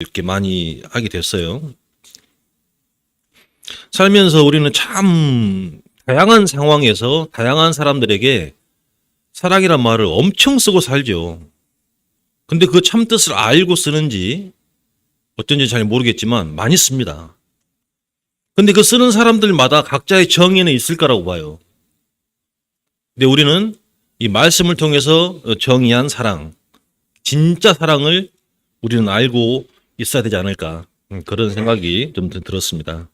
이렇게 많이 하게 됐어요. 살면서 우리는 참 다양한 상황에서 다양한 사람들에게 사랑이란 말을 엄청 쓰고 살죠. 근데 그 참 뜻을 알고 쓰는지 어쩐지 잘 모르겠지만 많이 씁니다. 근데 그 쓰는 사람들마다 각자의 정의는 있을 거라고 봐요. 근데 우리는 이 말씀을 통해서 정의한 사랑, 진짜 사랑을 우리는 알고 있어야 되지 않을까, 그런 생각이 좀 들었습니다.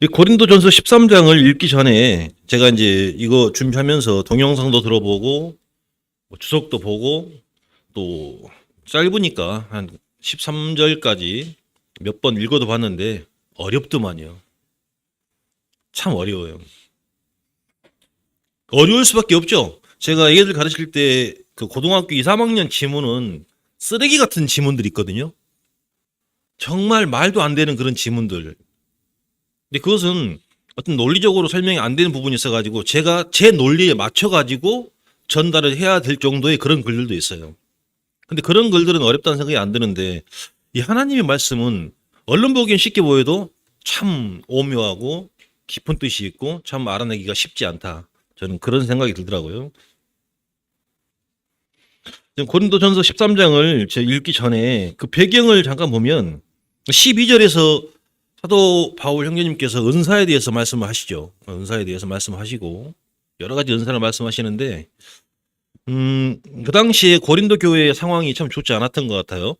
이 고린도전서 13장을 읽기 전에 제가 이제 이거 준비하면서 동영상도 들어보고 주석도 보고 또 짧으니까 한 13절까지 몇 번 읽어도 봤는데 어렵더만요. 참 어려워요. 어려울 수밖에 없죠. 제가 애들 가르칠 때 그 고등학교 2, 3학년 지문은 쓰레기 같은 지문들이 있거든요. 정말 말도 안 되는 그런 지문들. 근데 그것은 어떤 논리적으로 설명이 안 되는 부분이 있어가지고 제가 제 논리에 맞춰가지고 전달을 해야 될 정도의 그런 글들도 있어요. 근데 그런 글들은 어렵다는 생각이 안 드는데 이 하나님의 말씀은 얼른 보기엔 쉽게 보여도 참 오묘하고 깊은 뜻이 있고 참 알아내기가 쉽지 않다. 저는 그런 생각이 들더라고요. 지금 고린도전서 13장을 제가 읽기 전에 그 배경을 잠깐 보면 12절에서 사도 바울 형제님께서 은사에 대해서 말씀을 하시죠. 은사에 대해서 말씀하시고 여러 가지 은사를 말씀하시는데 그 당시에 고린도 교회의 상황이 참 좋지 않았던 것 같아요.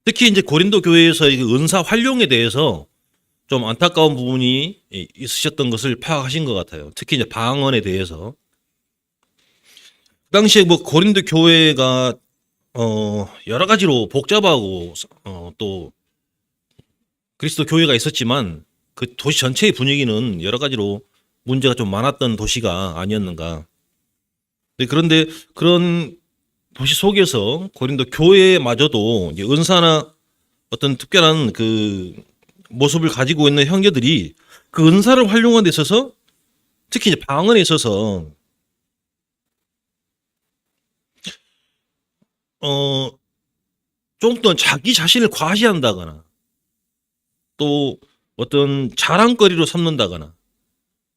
특히 이제 고린도 교회에서의 그 은사 활용에 대해서 좀 안타까운 부분이 있으셨던 것을 파악하신 것 같아요. 특히 이제 방언에 대해서. 그 당시에 뭐 고린도 교회가 여러 가지로 복잡하고 또 그리스도 교회가 있었지만 그 도시 전체의 분위기는 여러 가지로 문제가 좀 많았던 도시가 아니었는가. 그런데 그런 도시 속에서 고린도 교회마저도 이제 은사나 어떤 특별한 그 모습을 가지고 있는 형제들이 그 은사를 활용하는 데 있어서 특히 이제 방언에 있어서 좀 더 자기 자신을 과시한다거나 또 어떤 자랑거리로 삼는다거나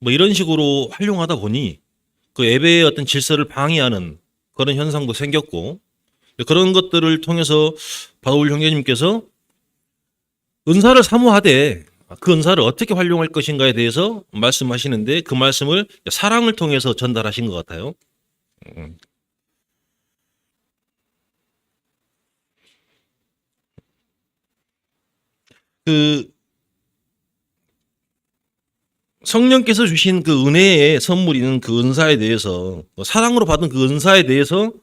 뭐 이런 식으로 활용하다 보니 그 예배의 어떤 질서를 방해하는 그런 현상도 생겼고 그런 것들을 통해서 바울 형제님께서 은사를 사모하되 그 은사를 어떻게 활용할 것인가에 대해서 말씀하시는데 그 말씀을 사랑을 통해서 전달하신 것 같아요. 그 성령께서 주신 그 은혜의 선물인 그 은사에 대해서 사랑으로 받은 그 은사에 대해서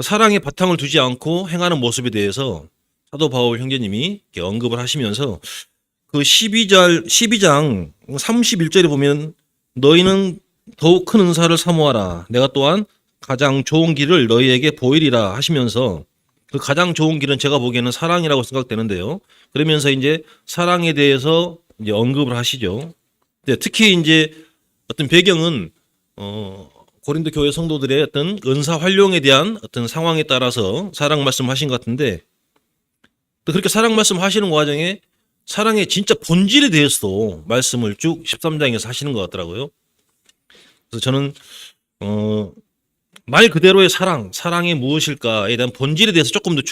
사랑의 바탕을 두지 않고 행하는 모습에 대해서 사도 바울 형제님이 언급을 하시면서 그 12장 31절에 보면 너희는 더욱 큰 은사를 사모하라. 내가 또한 가장 좋은 길을 너희에게 보이리라 하시면서 그 가장 좋은 길은 제가 보기에는 사랑이라고 생각되는데요. 그러면서 이제 사랑에 대해서 이제 언급을 하시죠. 특히 이제 어떤 배경은 고린도 교회 성도들의 어떤 은사 활용에 대한 어떤 상황에 따라서 사랑 말씀하신 것 같은데 또 그렇게 사랑 말씀하시는 과정에 사랑의 진짜 본질에 대해서도 말씀을 쭉 13장에서 하시는 것 같더라고요. 그래서 저는 말 그대로의 사랑이 무엇일까에 대한 본질에 대해서 조금 더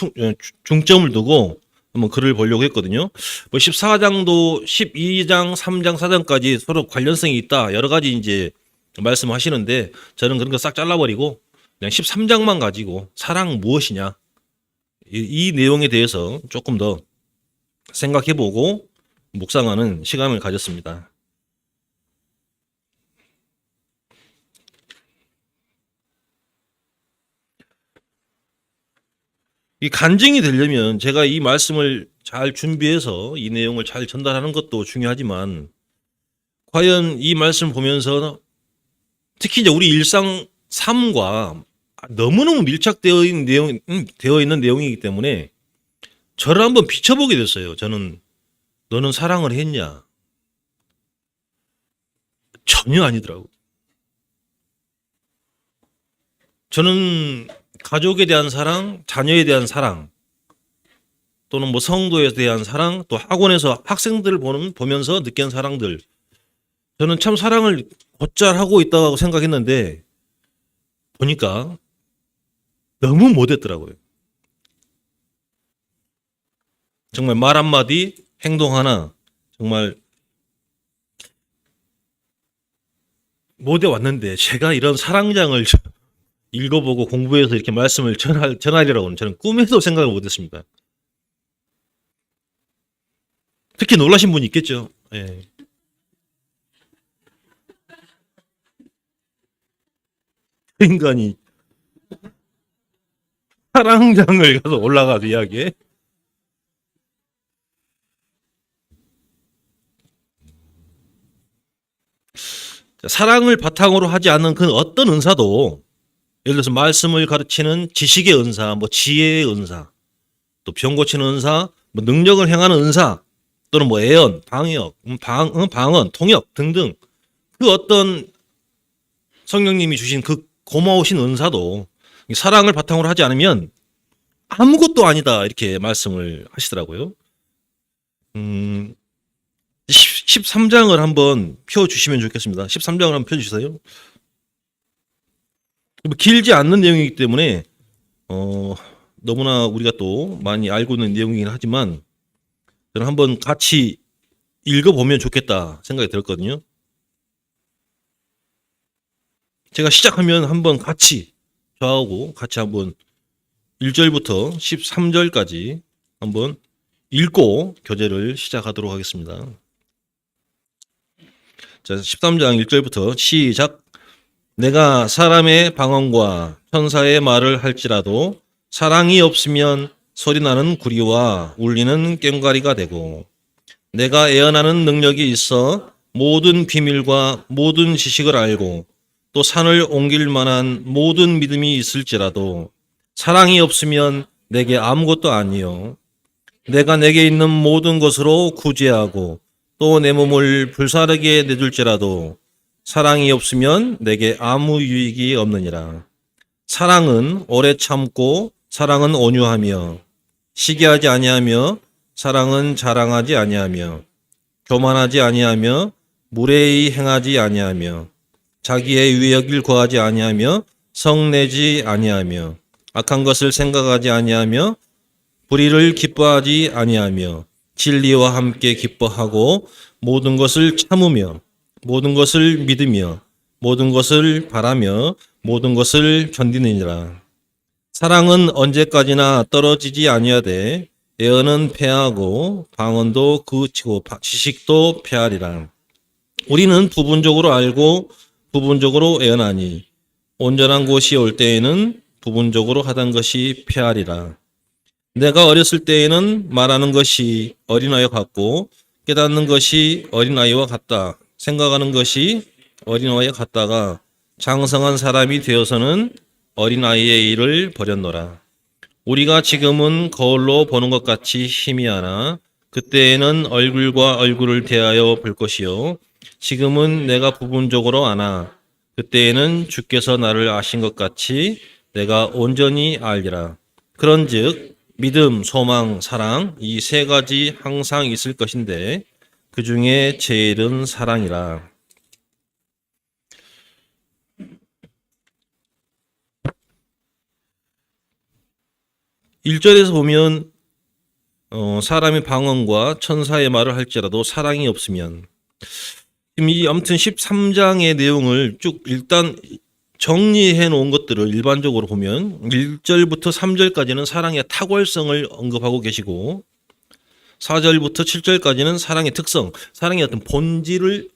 중점을 두고 한번 글을 보려고 했거든요. 뭐 14장도 12장, 3장, 4장까지 서로 관련성이 있다. 여러 가지 이제 말씀하시는데 저는 그런 거 싹 잘라버리고 그냥 13장만 가지고 사랑 무엇이냐 이 내용에 대해서 조금 더 생각해보고 묵상하는 시간을 가졌습니다. 이 간증이 되려면 제가 이 말씀을 잘 준비해서 이 내용을 잘 전달하는 것도 중요하지만 과연 이 말씀 보면서 특히 이제 우리 일상 삶과 너무너무 밀착되어 있는 내용이기 때문에 저를 한번 비춰보게 됐어요. 저는 너는 사랑을 했냐? 전혀 아니더라고요. 저는 가족에 대한 사랑, 자녀에 대한 사랑, 또는 뭐 성도에 대한 사랑, 또 학원에서 학생들을 보면서 느낀 사랑들, 저는 참 사랑을 곧잘 하고 있다고 생각했는데 보니까 너무 못했더라고요. 정말 말 한마디, 행동 하나, 정말 못해 왔는데 제가 이런 사랑장을 읽어보고 공부해서 이렇게 말씀을 전하리라고는 저는 꿈에도 생각을 못했습니다. 특히 놀라신 분이 있겠죠. 예. 그 인간이 사랑장을 가서 올라가서 이야기해. 사랑을 바탕으로 하지 않는 그 어떤 은사도, 예를 들어서 말씀을 가르치는 지식의 은사, 뭐 지혜의 은사, 또 병 고치는 은사, 뭐 능력을 행하는 은사, 또는 뭐 애언, 방역, 방언, 통역 등등, 그 어떤 성령님이 주신 그 고마우신 은사도 사랑을 바탕으로 하지 않으면 아무것도 아니다, 이렇게 말씀을 하시더라고요. 13장을 한번 펴주시면 좋겠습니다. 13장을 한번 펴주세요. 길지 않는 내용이기 때문에 너무나 우리가 또 많이 알고 있는 내용이긴 하지만 저는 한번 같이 읽어보면 좋겠다 생각이 들었거든요. 제가 시작하면 한번 같이, 저하고 같이 한번 1절부터 13절까지 한번 읽고 교제를 시작하도록 하겠습니다. 자, 13장 1절부터 시작. 내가 사람의 방언과 천사의 말을 할지라도 사랑이 없으면 소리나는 구리와 울리는 꽹과리가 되고, 내가 애언하는 능력이 있어 모든 비밀과 모든 지식을 알고 또 산을 옮길 만한 모든 믿음이 있을지라도 사랑이 없으면 내게 아무것도 아니요. 내가 내게 있는 모든 것으로 구제하고 또 내 몸을 불사르게 내줄지라도 사랑이 없으면 내게 아무 유익이 없느니라. 사랑은 오래 참고 사랑은 온유하며 시기하지 아니하며 사랑은 자랑하지 아니하며 교만하지 아니하며 무례히 행하지 아니하며 자기의 위력을 구하지 아니하며 성내지 아니하며 악한 것을 생각하지 아니하며 불의를 기뻐하지 아니하며 진리와 함께 기뻐하고 모든 것을 참으며 모든 것을 믿으며 모든 것을 바라며 모든 것을 견디느니라. 사랑은 언제까지나 떨어지지 아니하되 애언은 패하고 방언도 그치고 지식도 패하리라. 우리는 부분적으로 알고 부분적으로 애언하니 온전한 곳이 올 때에는 부분적으로 하던 것이 패하리라. 내가 어렸을 때에는 말하는 것이 어린아이와 같고 깨닫는 것이 어린아이와 같다. 생각하는 것이 어린아이와 같다가 장성한 사람이 되어서는 어린아이의 일을 버렸노라. 우리가 지금은 거울로 보는 것 같이 희미하나 그때에는 얼굴과 얼굴을 대하여 볼 것이요. 지금은 내가 부분적으로 아나 그때에는 주께서 나를 아신 것 같이 내가 온전히 알리라. 그런즉 믿음, 소망, 사랑 이 세 가지 항상 있을 것인데 그 중에 제일은 사랑이라. (1절에서) 보면 사람의 방언과 천사의 말을 할지라도 사랑이 없으면, 지금 아무튼 13장의 내용을 쭉 일단 정리해 놓은 것들을 일반적으로 보면 1절부터 3절까지는 사랑의 탁월성을 언급하고 계시고 4절부터 7절까지는 사랑의 특성, 사랑의 어떤 본질을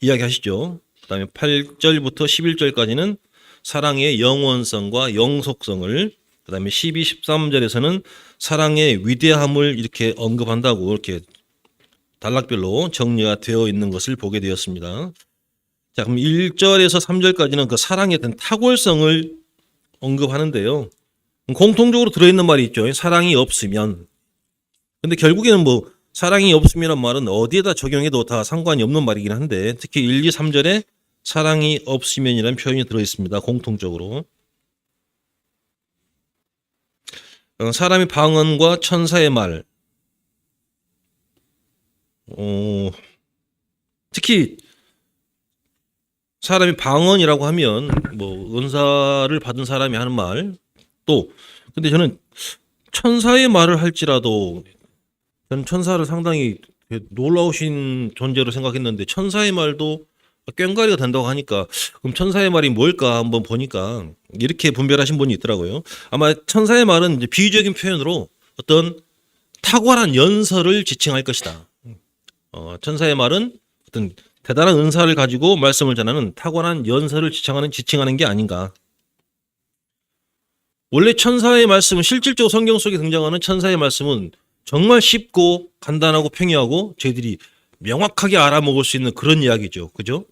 이야기하시죠. 그 다음에 8절부터 11절까지는 사랑의 영원성과 영속성을, 그 다음에 12, 13절에서는 사랑의 위대함을 이렇게 언급한다고 이렇게 단락별로 정리가 되어 있는 것을 보게 되었습니다. 자, 그럼 1절에서 3절까지는 그 사랑의 어떤 탁월성을 언급하는데요. 공통적으로 들어있는 말이 있죠. 사랑이 없으면. 근데 결국에는 사랑이 없으면이란 말은 어디에다 적용해도 다 상관이 없는 말이긴 한데, 특히 1, 2, 3절에 사랑이 없으면이라는 표현이 들어있습니다. 공통적으로. 사람의 방언과 천사의 말. 특히 사람이 방언이라고 하면 뭐 은사를 받은 사람이 하는 말, 또 근데 저는 천사의 말을 할지라도 저는 천사를 상당히 놀라우신 존재로 생각했는데 천사의 말도 꽹과리가 된다고 하니까 그럼 천사의 말이 뭘까 한번 보니까 이렇게 분별하신 분이 있더라고요. 아마 천사의 말은 이제 비유적인 표현으로 어떤 탁월한 연설을 지칭할 것이다. 천사의 말은 어떤 대단한 은사를 가지고 말씀을 전하는 탁월한 연설을 지칭하는 게 아닌가. 원래 천사의 말씀은 실질적으로 성경 속에 등장하는 천사의 말씀은 정말 쉽고 간단하고 평이하고 저희들이 명확하게 알아먹을 수 있는 그런 이야기죠. 그죠?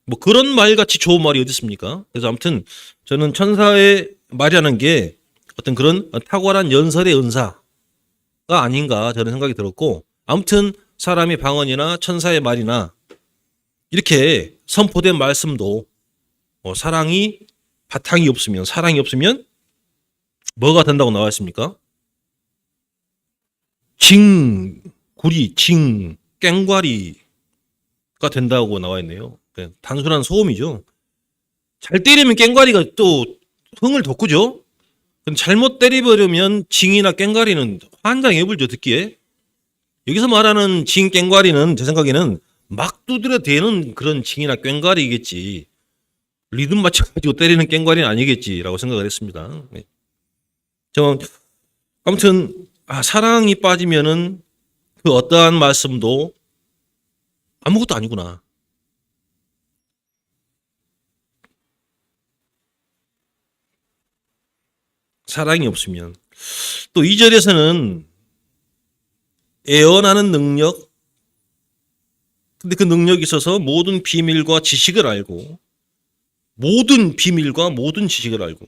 뭐 그런 말같이 좋은 말이 어디 있습니까? 그래서 아무튼 저는 천사의 말이라는 게 어떤 그런 탁월한 연설의 은사가 아닌가 저는 생각이 들었고, 아무튼 사람의 방언이나 천사의 말이나 이렇게 선포된 말씀도 사랑이 바탕이 없으면, 사랑이 없으면 뭐가 된다고 나와 있습니까? 구리, 꽹과리가 된다고 나와 있네요. 단순한 소음이죠. 잘 때리면 꽹과리가 또 흥을 돋구죠. 잘못 때려버리면 징이나 꽹과리는 환장해불죠, 듣기에. 여기서 말하는 징, 꽹과리는 제 생각에는 막 두드려대는 그런 징이나 꽹과리겠지. 리듬 맞춰가지고 때리는 꽹과리는 아니겠지라고 생각을 했습니다. 아무튼 사랑이 빠지면은 그 어떠한 말씀도 아무것도 아니구나. 사랑이 없으면. 또 2절에서는 애언하는 능력, 근데 그 능력이 있어서 모든 비밀과 지식을 알고, 모든 비밀과 모든 지식을 알고,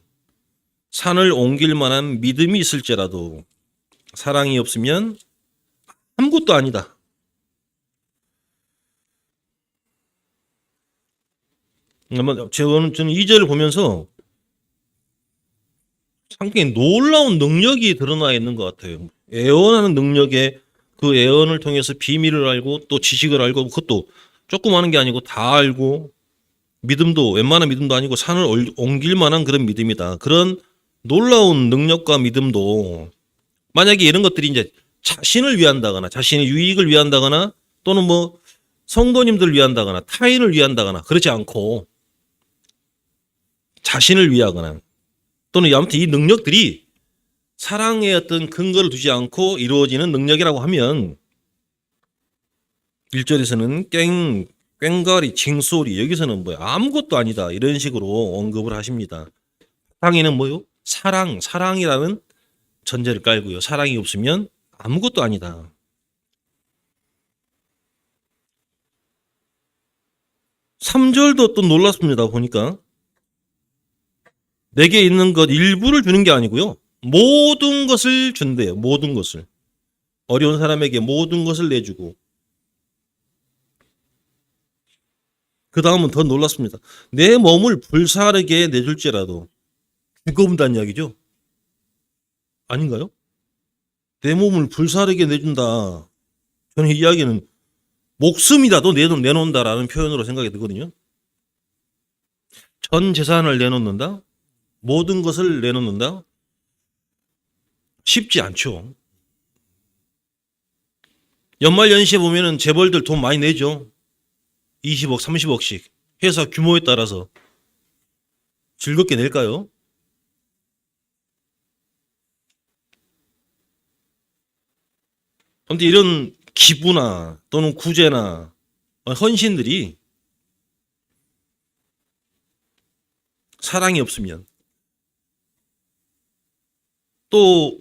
산을 옮길 만한 믿음이 있을지라도 사랑이 없으면 아무것도 아니다. 저는 2절을 보면서 상당히 놀라운 능력이 드러나 있는 것 같아요. 애언하는 능력에 그 애언을 통해서 비밀을 알고 또 지식을 알고, 그것도 조금 하는 게 아니고 다 알고, 믿음도 웬만한 믿음도 아니고 산을 옮길 만한 그런 믿음이다. 그런 놀라운 능력과 믿음도 만약에 이런 것들이 이제 자신을 위한다거나 자신의 유익을 위한다거나 또는 뭐 성도님들을 위한다거나 타인을 위한다거나 그렇지 않고 자신을 위하거나 또는 아무튼 이 능력들이 사랑의 어떤 근거를 두지 않고 이루어지는 능력이라고 하면 1절에서는 꽹과리, 징소리, 여기서는 뭐 아무것도 아니다 이런 식으로 언급을 하십니다. 사랑에는 뭐요? 사랑이라는 전제를 깔고요. 사랑이 없으면 아무것도 아니다. (3절도) 또 놀랐습니다. 보니까 내게 있는 것 일부를 주는 게 아니고요. 모든 것을 준대요. 모든 것을. 어려운 사람에게 모든 것을 내주고, 그 다음은 더 놀랐습니다. 내 몸을 불사르게 내줄지라도. 죽어본다는 이야기죠. 아닌가요? 내 몸을 불사르게 내준다. 저는 이 이야기는 목숨이라도 내놓는다라는 표현으로 생각이 들거든요. 전 재산을 내놓는다? 모든 것을 내놓는다? 쉽지 않죠. 연말연시에 보면은 재벌들 돈 많이 내죠. 20억, 30억씩. 회사 규모에 따라서. 즐겁게 낼까요? 아무튼 이런 기부나 또는 구제나 헌신들이 사랑이 없으면, 또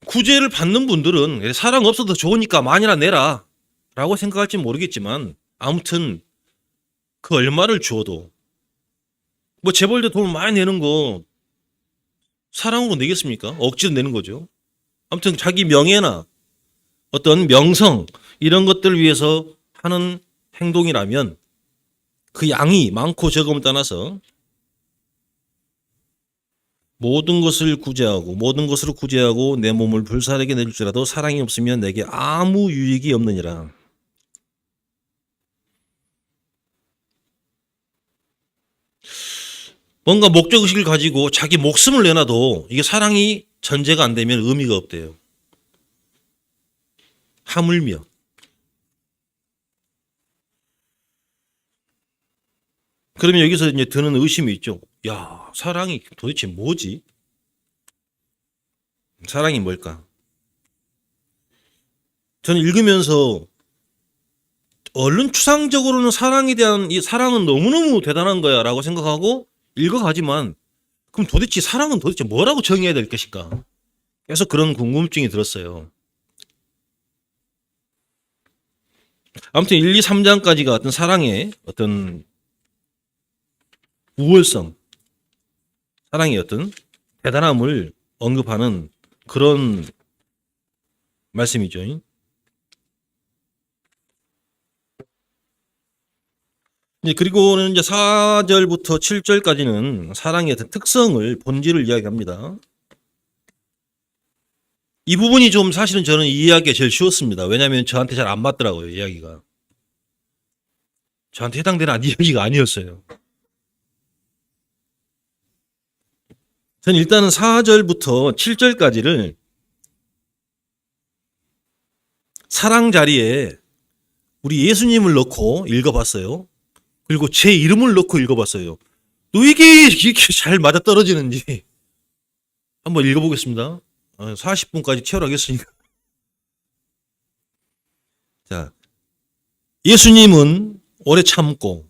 구제를 받는 분들은 사랑 없어도 좋으니까 많이나 내라 라고 생각할지 모르겠지만, 아무튼 그 얼마를 주어도 뭐 재벌들 돈 많이 내는 거 사랑으로 내겠습니까? 억지로 내는 거죠. 아무튼 자기 명예나 어떤 명성 이런 것들을 위해서 하는 행동이라면 그 양이 많고 적음을 떠나서 모든 것을 구제하고 모든 것으로 구제하고 내 몸을 불살에게 내줄지라도 사랑이 없으면 내게 아무 유익이 없느니라. 뭔가 목적의식을 가지고 자기 목숨을 내놔도 이게 사랑이 전제가 안 되면 의미가 없대요. 하물며 그러면 여기서 이제 드는 의심이 있죠. 야, 사랑이 도대체 뭐지? 사랑이 뭘까? 저는 읽으면서 얼른 추상적으로는 사랑에 대한 이 사랑은 너무너무 대단한 거야 라고 생각하고 읽어가지만 그럼 도대체 사랑은 도대체 뭐라고 정의해야 될 것인가? 계속 그런 궁금증이 들었어요. 아무튼 1, 2, 3장까지가 어떤 사랑의 어떤 우월성, 사랑의 어떤 대단함을 언급하는 그런 말씀이죠. 그리고는 이제 4절부터 7절까지는 사랑의 어떤 특성을, 본질을 이야기합니다. 이 부분이 좀 사실은 저는 이해하기가 제일 쉬웠습니다. 왜냐하면 저한테 잘 안 맞더라고요, 이야기가. 저한테 해당되는 이야기가 아니었어요. 저는 일단은 4절부터 7절까지를 사랑 자리에 우리 예수님을 넣고 읽어봤어요. 그리고 제 이름을 넣고 읽어봤어요. 또 이게 이렇게 잘 맞아떨어지는지 한번 읽어보겠습니다. 40분까지 채우라겠으니까. 자, 예수님은 오래 참고,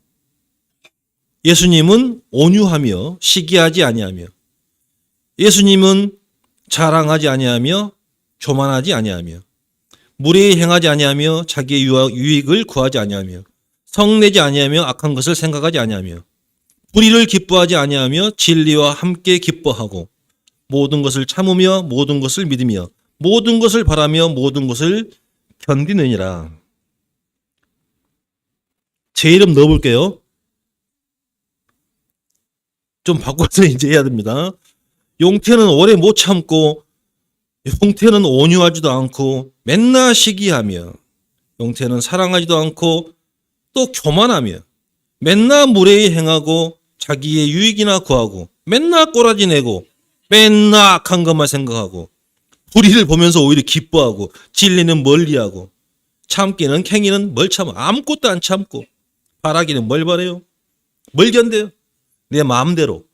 예수님은 온유하며 시기하지 아니하며, 예수님은 자랑하지 아니하며 교만하지 아니하며, 무례히 행하지 아니하며 자기의 유익을 구하지 아니하며, 성내지 아니하며 악한 것을 생각하지 아니하며, 불의를 기뻐하지 아니하며 진리와 함께 기뻐하고, 모든 것을 참으며 모든 것을 믿으며 모든 것을 바라며 모든 것을 견디느니라. 제 이름 넣어볼게요. 좀 바꿔서 이제 해야 됩니다. 용태는 오래 못 참고, 용태는 온유하지도 않고 맨날 시기하며, 용태는 사랑하지도 않고 또 교만하며, 맨날 무례히 행하고 자기의 유익이나 구하고, 맨날 꼬라지 내고 맨날 악한 것만 생각하고, 불의를 보면서 오히려 기뻐하고, 진리는 멀리하고, 참기는 캥기는 뭘 참아? 아무것도 안 참고, 바라기는 뭘 바래요? 뭘 견뎌요? 내 마음대로.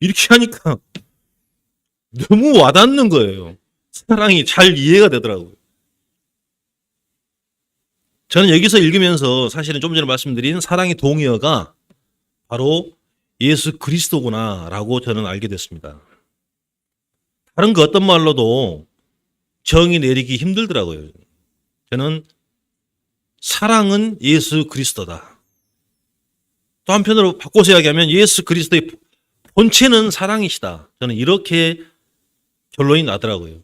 이렇게 하니까 너무 와닿는 거예요. 사랑이 잘 이해가 되더라고요. 저는 여기서 읽으면서 사실은 좀 전에 말씀드린 사랑의 동의어가 바로 예수 그리스도구나 라고 저는 알게 됐습니다. 다른 그 어떤 말로도 정의 내리기 힘들더라고요. 저는 사랑은 예수 그리스도다. 또 한편으로 바꿔서 이야기하면 예수 그리스도의 본체는 사랑이시다. 저는 이렇게 결론이 나더라고요.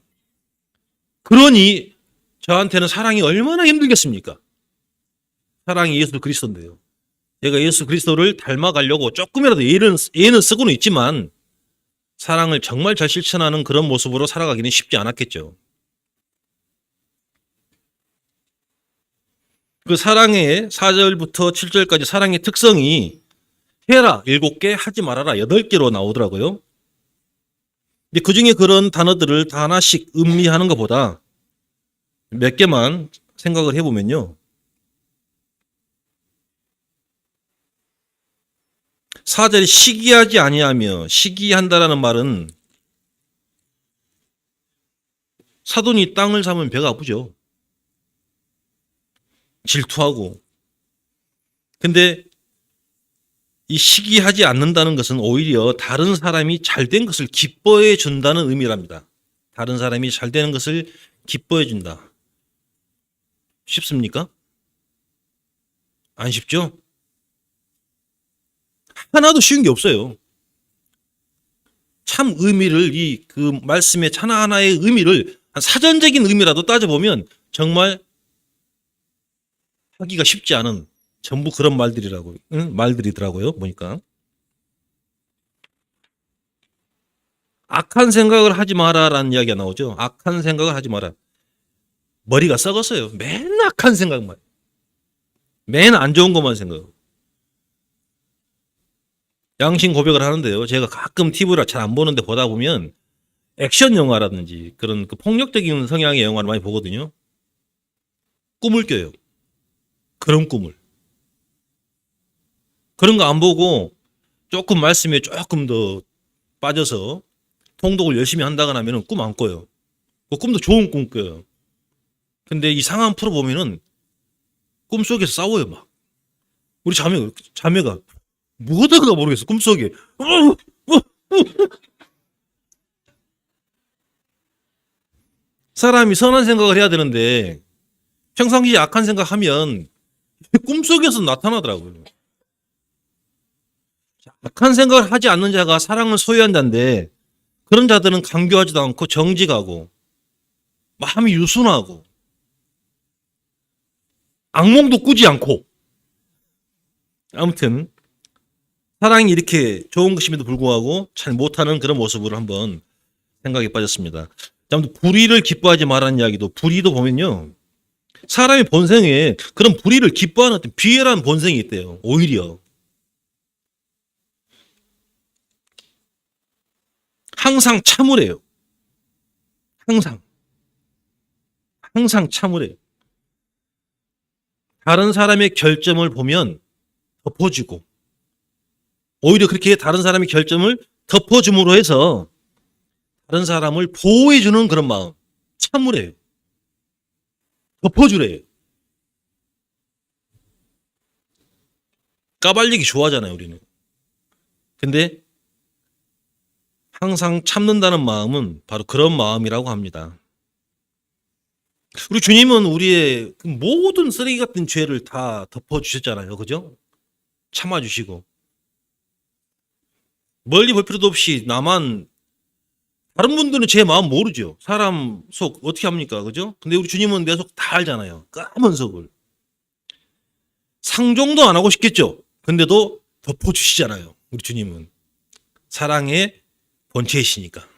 그러니 저한테는 사랑이 얼마나 힘들겠습니까? 사랑이 예수 그리스도인데요. 내가 예수 그리스도를 닮아가려고 조금이라도 예는 쓰고는 있지만 사랑을 정말 잘 실천하는 그런 모습으로 살아가기는 쉽지 않았겠죠. 그 사랑의 4절부터 7절까지 사랑의 특성이 해라 7개, 하지 말아라 8개로 나오더라고요. 근데 그 중에 그런 단어들을 다 하나씩 음미하는 것보다 몇 개만 생각을 해보면요. 4절에 시기하지 아니하며, 시기한다라는 말은 사돈이 땅을 사면 배가 아프죠. 질투하고. 근데 이 시기하지 않는다는 것은 오히려 다른 사람이 잘된 것을 기뻐해 준다는 의미랍니다. 다른 사람이 잘되는 것을 기뻐해 준다. 쉽습니까? 안 쉽죠? 하나도 쉬운 게 없어요. 참 의미를, 그 말씀의 하나하나의 의미를 사전적인 의미라도 따져보면 정말 하기가 쉽지 않은 전부 그런 말들이라고, 응? 말들이더라고요. 보니까. 악한 생각을 하지 마라라는 이야기가 나오죠. 악한 생각을 하지 마라. 머리가 썩었어요. 맨 악한 생각만. 맨 안 좋은 것만 생각하고. 양심 고백을 하는데요. 제가 가끔 TV를 잘 안 보는데 보다 보면 액션 영화라든지 그런 그 폭력적인 성향의 영화를 많이 보거든요. 꿈을 껴요. 그런 꿈을. 그런 거 안 보고 조금 말씀에 조금 더 빠져서 통독을 열심히 한다거나 하면 꿈 안 꿔요. 그 꿈도 좋은 꿈 꿔요. 근데 이 상황 풀어보면은 꿈속에서 싸워요, 막. 우리 자매가 뭐 하다가 모르겠어, 꿈속에. 사람이 선한 생각을 해야 되는데 평상시에 악한 생각하면 꿈속에서 나타나더라고요. 악한 생각을 하지 않는 자가 사랑을 소유한 자인데 그런 자들은 강교하지도 않고 정직하고 마음이 유순하고 악몽도 꾸지 않고 아무튼 사랑이 이렇게 좋은 것임에도 불구하고 잘 못하는 그런 모습을 한번 생각에 빠졌습니다. 아무튼 불의를 기뻐하지 말라는 이야기도 불의도 보면요. 사람의 본성에 그런 불의를 기뻐하는 어떤 비열한 본성이 있대요. 오히려. 항상 참으래요. 항상. 항상 참으래요. 다른 사람의 결점을 보면 덮어주고 오히려 그렇게 다른 사람의 결점을 덮어줌으로 해서 다른 사람을 보호해주는 그런 마음. 참으래요. 덮어주래요. 까발리기 좋아하잖아요, 우리는. 근데 항상 참는다는 마음은 바로 그런 마음이라고 합니다. 우리 주님은 우리의 모든 쓰레기 같은 죄를 다 덮어주셨잖아요. 그죠? 참아주시고. 멀리 볼 필요도 없이 나만, 다른 분들은 제 마음 모르죠. 사람 속 어떻게 합니까? 그죠? 근데 우리 주님은 내 속 다 알잖아요. 까만 속을. 상종도 안 하고 싶겠죠? 근데도 덮어주시잖아요. 우리 주님은. 사랑의 본체이시니까.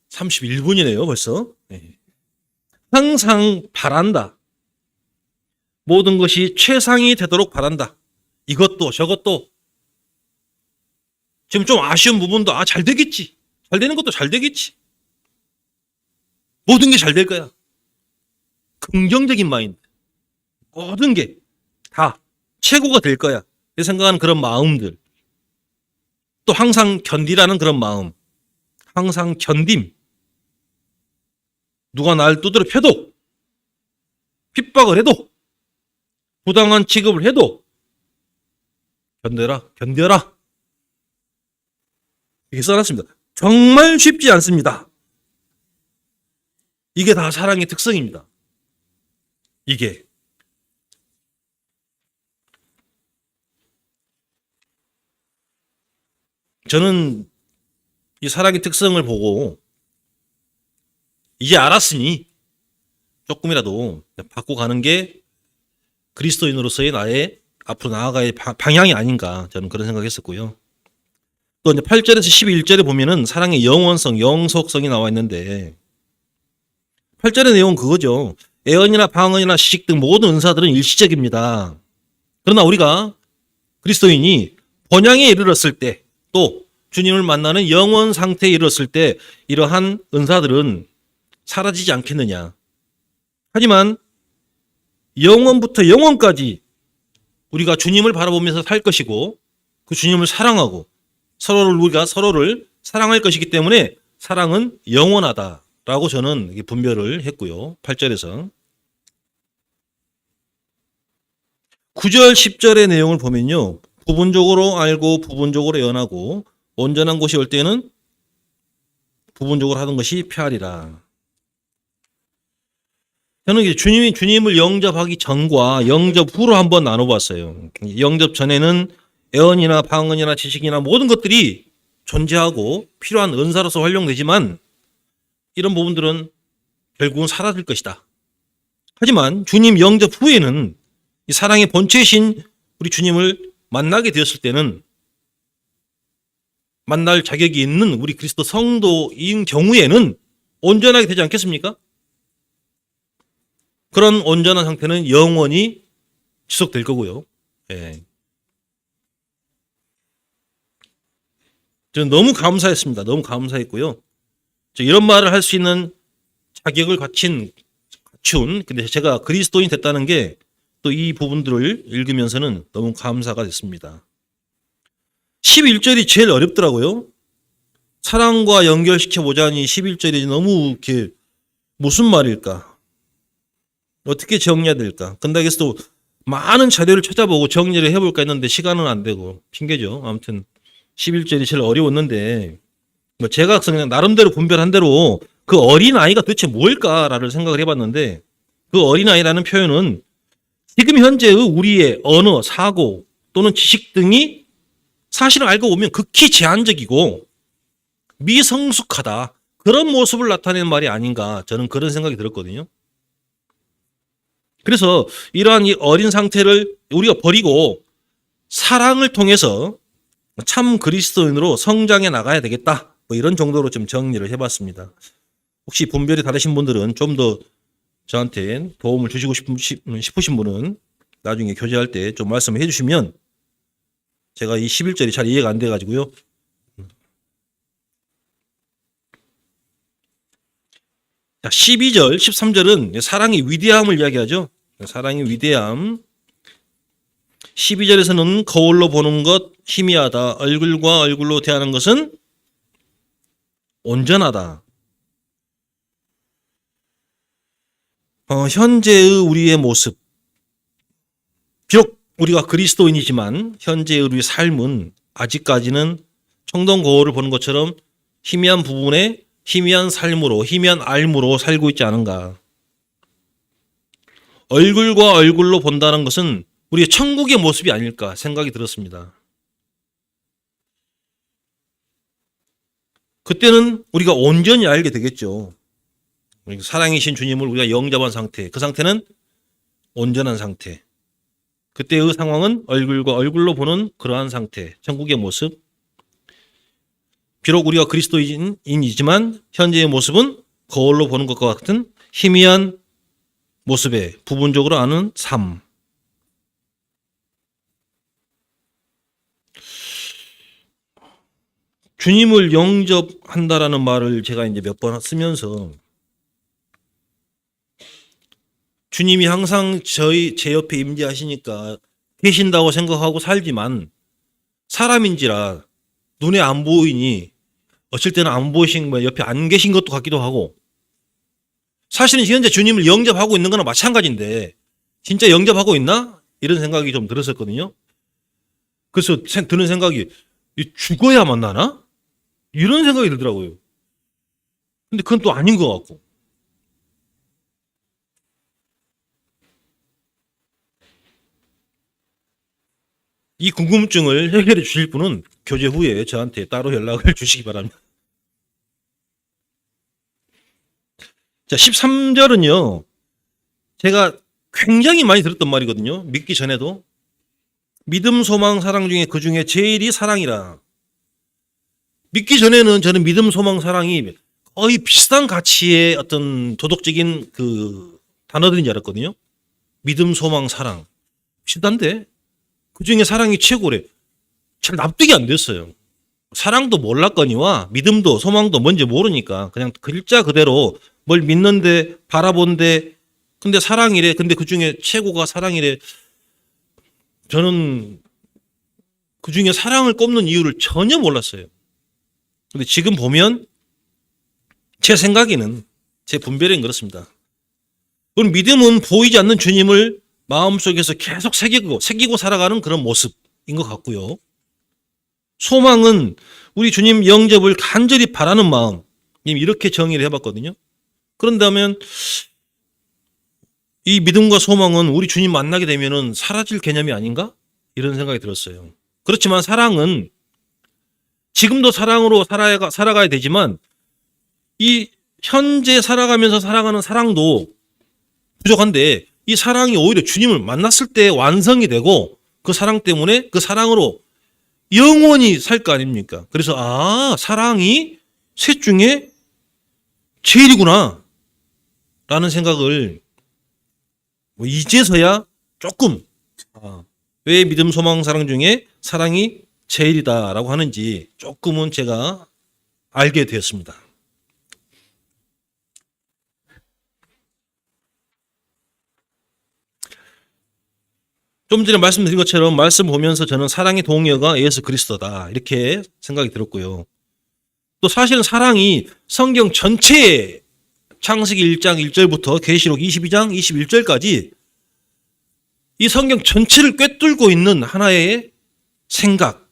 31분이네요, 벌써. 네. 항상 바란다. 모든 것이 최상이 되도록 바란다. 이것도 저것도. 지금 좀 아쉬운 부분도 잘 되겠지. 잘 되는 것도 잘 되겠지. 모든 게 잘 될 거야. 긍정적인 마인드. 모든 게 다 최고가 될 거야. 생각하는 그런 마음들. 또 항상 견디라는 그런 마음. 항상 견딤. 누가 날 두드려 패도, 핍박을 해도, 부당한 취급을 해도 견뎌라. 이렇게 써놨습니다. 정말 쉽지 않습니다. 이게 다 사랑의 특성입니다. 이게. 저는 이 사랑의 특성을 보고 이제 알았으니 조금이라도 바꿔가는 게 그리스도인으로서의 나의 앞으로 나아갈 방향이 아닌가 저는 그런 생각했었고요. 또 이제 8절에서 11절에 보면은 사랑의 영원성, 영속성이 나와 있는데 8절의 내용은 그거죠. 애언이나 방언이나 시식 등 모든 은사들은 일시적입니다. 그러나 우리가 그리스도인이 본향에 이르렀을 때 또 주님을 만나는 영원 상태에 이르렀을 때 이러한 은사들은 사라지지 않겠느냐. 하지만 영원부터 영원까지 우리가 주님을 바라보면서 살 것이고 그 주님을 사랑하고 우리가 서로를 사랑할 것이기 때문에 사랑은 영원하다라고 저는 분별을 했고요. 8절에서 9절 10절의 내용을 보면요. 부분적으로 알고 부분적으로 예언하고 온전한 곳이 올 때는 부분적으로 하는 것이 편하리라. 저는 주님을 영접하기 전과 영접 후로 한번 나눠봤어요. 영접 전에는 애언이나 방언이나 지식이나 모든 것들이 존재하고 필요한 은사로서 활용되지만 이런 부분들은 결국은 사라질 것이다. 하지만 주님 영접 후에는 이 사랑의 본체이신 우리 주님을 만나게 되었을 때는 만날 자격이 있는 우리 그리스도 성도인 경우에는 온전하게 되지 않겠습니까? 그런 온전한 상태는 영원히 지속될 거고요. 예. 저는 너무 감사했습니다. 너무 감사했고요. 이런 말을 할 수 있는 자격을 갖춘, 근데 제가 그리스도인이 됐다는 게 또 이 부분들을 읽으면서는 너무 감사가 됐습니다. 11절이 제일 어렵더라고요. 사랑과 연결시켜 보자니 11절이 너무 이렇게 무슨 말일까? 어떻게 정리해야 될까? 근데 여기서 또 많은 자료를 찾아보고 정리를 해볼까 했는데 시간은 안 되고 핑계죠. 아무튼 11절이 제일 어려웠는데 제가 그냥 나름대로 분별한 대로 그 어린아이가 도대체 뭘까라는 생각을 해봤는데 그 어린아이라는 표현은 지금 현재의 우리의 언어, 사고 또는 지식 등이 사실을 알고 보면 극히 제한적이고 미성숙하다. 그런 모습을 나타내는 말이 아닌가 저는 그런 생각이 들었거든요. 그래서 이러한 이 어린 상태를 우리가 버리고 사랑을 통해서 참 그리스도인으로 성장해 나가야 되겠다. 뭐 이런 정도로 좀 정리를 해봤습니다. 혹시 분별이 다르신 분들은 좀 더 저한테 도움을 주시고 싶으신 분은 나중에 교제할 때 좀 말씀해 주시면 제가 이 11절이 잘 이해가 안 돼가지고요. 자, 12절, 13절은 사랑의 위대함을 이야기하죠. 사랑의 위대함. 12절에서는 거울로 보는 것 희미하다. 얼굴과 얼굴로 대하는 것은 온전하다. 현재의 우리의 모습. 비록 우리가 그리스도인이지만 현재의 우리의 삶은 아직까지는 청동 거울을 보는 것처럼 희미한 부분에 희미한 삶으로, 희미한 알무로 살고 있지 않은가. 얼굴과 얼굴로 본다는 것은 우리의 천국의 모습이 아닐까 생각이 들었습니다. 그때는 우리가 온전히 알게 되겠죠. 사랑이신 주님을 우리가 영접한 상태, 그 상태는 온전한 상태. 그때의 상황은 얼굴과 얼굴로 보는 그러한 상태, 천국의 모습. 비록 우리가 그리스도인이지만 현재의 모습은 거울로 보는 것과 같은 희미한 모습에 부분적으로 아는 삶. 주님을 영접한다라는 말을 제가 이제 몇 번 쓰면서 주님이 항상 제 옆에 임재하시니까 계신다고 생각하고 살지만 사람인지라 눈에 안 보이니 어쩔 때는 안 보이신 옆에 안 계신 것도 같기도 하고 사실은 현재 주님을 영접하고 있는 거나 마찬가지인데 진짜 영접하고 있나? 이런 생각이 좀 들었었거든요. 그래서 드는 생각이 죽어야 만나나? 이런 생각이 들더라고요. 근데 그건 또 아닌 것 같고. 이 궁금증을 해결해 주실 분은 교제 후에 저한테 따로 연락을 주시기 바랍니다. 자, 13절은요. 제가 굉장히 많이 들었던 말이거든요. 믿기 전에도. 믿음, 소망, 사랑 중에 그 중에 제일이 사랑이라. 믿기 전에는 저는 믿음, 소망, 사랑이 거의 비슷한 가치의 어떤 도덕적인 그 단어들인 줄 알았거든요. 믿음, 소망, 사랑. 비슷한데 그 중에 사랑이 최고래. 잘 납득이 안 됐어요. 사랑도 몰랐거니와 믿음도 소망도 뭔지 모르니까 그냥 글자 그대로 뭘 믿는데 바라본데 근데 사랑이래. 근데 그 중에 최고가 사랑이래. 저는 그 중에 사랑을 꼽는 이유를 전혀 몰랐어요. 근데 지금 보면 제 생각에는 제 분별엔 그렇습니다. 그럼 믿음은 보이지 않는 주님을 마음속에서 계속 새기고 살아가는 그런 모습인 것 같고요. 소망은 우리 주님 영접을 간절히 바라는 마음. 이렇게 정의를 해봤거든요. 그런다면 이 믿음과 소망은 우리 주님 만나게 되면은 사라질 개념이 아닌가? 이런 생각이 들었어요. 그렇지만 사랑은 지금도 사랑으로 살아가야 되지만 이 현재 살아가면서 살아가는 사랑도 부족한데 이 사랑이 오히려 주님을 만났을 때 완성이 되고 그 사랑 때문에 그 사랑으로 영원히 살 거 아닙니까? 그래서 사랑이 셋 중에 제일이구나 라는 생각을 이제서야 조금 왜 믿음, 소망, 사랑 중에 사랑이 제일이다라고 하는지 조금은 제가 알게 되었습니다. 좀 전에 말씀드린 것처럼 말씀 보면서 저는 사랑의 동의어가 예수 그리스도다 이렇게 생각이 들었고요. 또 사실은 사랑이 성경 전체에 창세기 1장 1절부터 계시록 22장 21절까지 이 성경 전체를 꿰뚫고 있는 하나의 생각,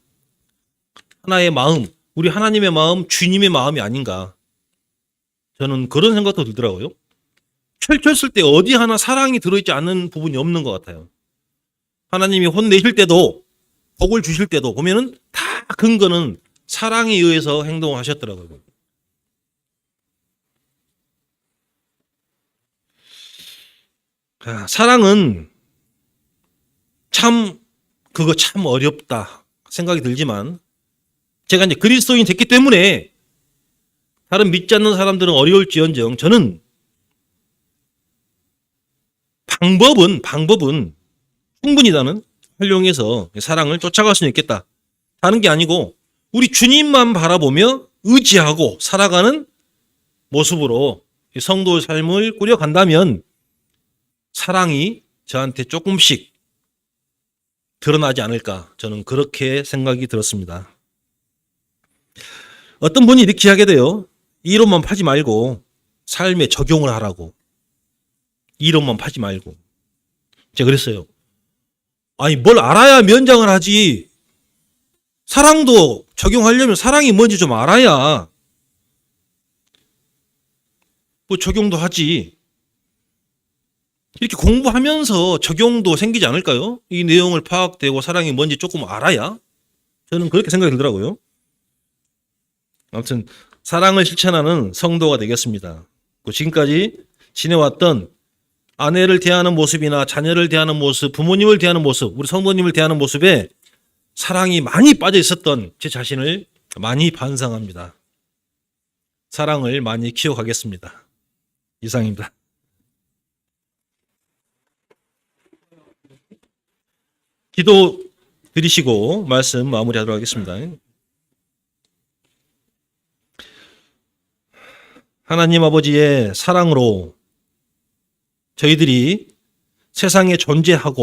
하나의 마음, 우리 하나님의 마음, 주님의 마음이 아닌가. 저는 그런 생각도 들더라고요. 펼쳤을 때 어디 하나 사랑이 들어있지 않는 부분이 없는 것 같아요. 하나님이 혼내실 때도 복을 주실 때도 보면은 다 근거는 사랑에 의해서 행동하셨더라고요. 사랑은 그거 참 어렵다 생각이 들지만 제가 이제 그리스도인이 됐기 때문에 다른 믿지 않는 사람들은 어려울지언정 저는 방법은 충분히 나는 활용해서 사랑을 쫓아갈 수는 있겠다 하는 게 아니고 우리 주님만 바라보며 의지하고 살아가는 모습으로 성도의 삶을 꾸려간다면 사랑이 저한테 조금씩 드러나지 않을까 저는 그렇게 생각이 들었습니다. 어떤 분이 이렇게 하게 돼요. 이론만 파지 말고 삶에 적용을 하라고. 이론만 파지 말고. 제가 그랬어요. 아니 뭘 알아야 면장을 하지. 사랑도 적용하려면 사랑이 뭔지 좀 알아야 뭐 적용도 하지. 이렇게 공부하면서 적용도 생기지 않을까요? 이 내용을 파악되고 사랑이 뭔지 조금 알아야 저는 그렇게 생각이 들더라고요. 아무튼 사랑을 실천하는 성도가 되겠습니다. 지금까지 지내왔던 아내를 대하는 모습이나 자녀를 대하는 모습, 부모님을 대하는 모습, 우리 성도님을 대하는 모습에 사랑이 많이 빠져 있었던 제 자신을 많이 반성합니다. 사랑을 많이 키워가겠습니다. 이상입니다. 기도 드리시고 말씀 마무리하도록 하겠습니다. 하나님 아버지의 사랑으로 저희들이 세상에 존재하고